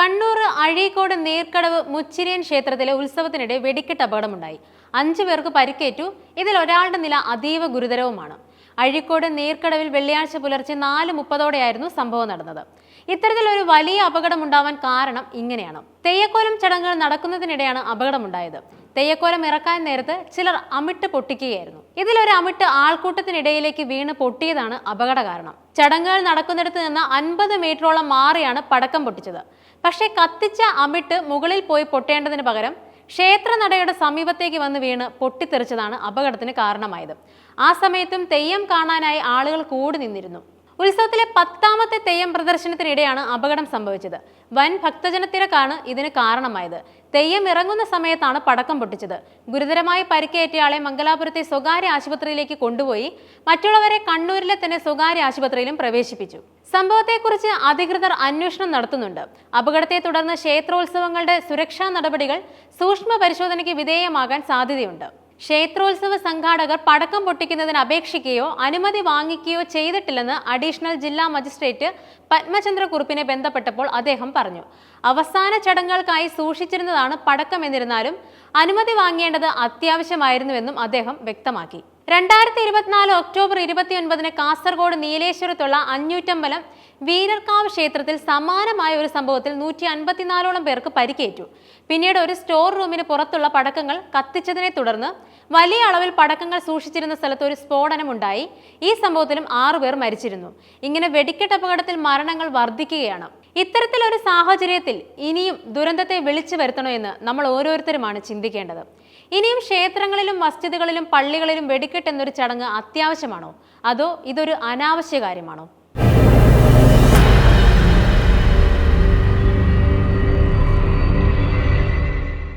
കണ്ണൂർ അഴീക്കോട് നീർക്കടവ് മുച്ചിരിയൻ ക്ഷേത്രത്തിലെ ഉത്സവത്തിനിടെ വെടിക്കെട്ട് അപകടമുണ്ടായി. 5 പേർക്ക് പരിക്കേറ്റു. ഇതിൽ ഒരാളുടെ നില അതീവ ഗുരുതരവുമാണ്. അഴീക്കോട് നീർക്കടവിൽ വെള്ളിയാഴ്ച പുലർച്ചെ 4:30ഓടെയായിരുന്നു സംഭവം നടന്നത്. ഇത്തരത്തിലൊരു വലിയ അപകടമുണ്ടാവാൻ കാരണം ഇങ്ങനെയാണ്. തെയ്യക്കോലം ചടങ്ങുകൾ നടക്കുന്നതിനിടെയാണ് അപകടമുണ്ടായത്. തെയ്യക്കോലം ഇറക്കാൻ നേരത്ത് ചിലർ അമിട്ട് പൊട്ടിക്കുകയായിരുന്നു. ഇതിലൊരു അമിട്ട് ആൾക്കൂട്ടത്തിനിടയിലേക്ക് വീണ് പൊട്ടിയതാണ് അപകട കാരണം. ചടങ്ങുകൾ നടക്കുന്നിടത്ത് നിന്ന് 50 മീറ്ററോളം മാറിയാണ് പടക്കം പൊട്ടിച്ചത്. പക്ഷേ കത്തിച്ച അമിട്ട് മുകളിൽ പോയി പൊട്ടേണ്ടതിന് പകരം ക്ഷേത്രനടയുടെ സമീപത്തേക്ക് വന്ന് വീണ് പൊട്ടിത്തെറിച്ചതാണ് അപകടത്തിന് കാരണമായത്. ആ സമയത്തും തെയ്യം കാണാനായി ആളുകൾ കൂടി നിന്നിരുന്നു. ഉത്സവത്തിലെ 10ാമത്തെ തെയ്യം പ്രദർശനത്തിനിടെയാണ് അപകടം സംഭവിച്ചത്. വൻ ഭക്തജനത്തിരക്കാണ് ഇതിന് കാരണമായത്. തെയ്യം ഇറങ്ങുന്ന സമയത്താണ് പടക്കം പൊട്ടിച്ചത്. ഗുരുതരമായി പരിക്കേറ്റയാളെ മംഗലാപുരത്തെ സ്വകാര്യ ആശുപത്രിയിലേക്ക് കൊണ്ടുപോയി. മറ്റുള്ളവരെ കണ്ണൂരിലെ തന്നെ സ്വകാര്യ ആശുപത്രിയിലും പ്രവേശിപ്പിച്ചു. സംഭവത്തെക്കുറിച്ച് അധികൃതർ അന്വേഷണം നടത്തുന്നുണ്ട്. അപകടത്തെ തുടർന്ന് ക്ഷേത്രോത്സവങ്ങളുടെ സുരക്ഷാ നടപടികൾ സൂക്ഷ്മ പരിശോധനയ്ക്ക് വിധേയമാകാൻ സാധ്യതയുണ്ട്. ക്ഷേത്രോത്സവ സംഘാടകർ പടക്കം പൊട്ടിക്കുന്നതിന് അപേക്ഷിക്കുകയോ അനുമതി വാങ്ങിക്കുകയോ ചെയ്തിട്ടില്ലെന്ന് അഡീഷണൽ ജില്ലാ മജിസ്ട്രേറ്റ് പത്മചന്ദ്രകുറുപ്പിനെ ബന്ധപ്പെട്ടപ്പോൾ അദ്ദേഹം പറഞ്ഞു. അവസാന ചടങ്ങുകൾക്കായി സൂക്ഷിച്ചിരുന്നതാണ് പടക്കം എന്നിരുന്നാലും അനുമതി വാങ്ങേണ്ടത് അത്യാവശ്യമായിരുന്നുവെന്നും അദ്ദേഹം വ്യക്തമാക്കി. 2024 ഒക്ടോബർ 29 കാസർഗോഡ് നീലേശ്വരത്തുള്ള അഞ്ഞൂറ്റമ്പലം വീരർക്കാവ് ക്ഷേത്രത്തിൽ സമാനമായ ഒരു സംഭവത്തിൽ 154ഓളം പേർക്ക് പരിക്കേറ്റു. പിന്നീട് ഒരു സ്റ്റോർ റൂമിന് പുറത്തുള്ള പടക്കങ്ങൾ കത്തിച്ചതിനെ തുടർന്ന് വലിയ അളവിൽ പടക്കങ്ങൾ സൂക്ഷിച്ചിരുന്ന സ്ഥലത്ത് ഒരു സ്ഫോടനമുണ്ടായി. ഈ സംഭവത്തിലും 6 പേർ മരിച്ചിരുന്നു. ഇങ്ങനെ വെടിക്കെട്ട് അപകടത്തിൽ മരണങ്ങൾ വർദ്ധിക്കുകയാണ്. ഇത്തരത്തിലൊരു സാഹചര്യത്തിൽ ഇനിയും ദുരന്തത്തെ വിളിച്ചു വരുത്തണോ എന്ന് നമ്മൾ ഓരോരുത്തരുമാണ് ചിന്തിക്കേണ്ടത്. ഇനിയും ക്ഷേത്രങ്ങളിലും മസ്ജിദുകളിലും പള്ളികളിലും വെടിക്കെട്ട് എന്നൊരു ചടങ്ങ് അത്യാവശ്യമാണോ, അതോ ഇതൊരു അനാവശ്യ കാര്യമാണോ?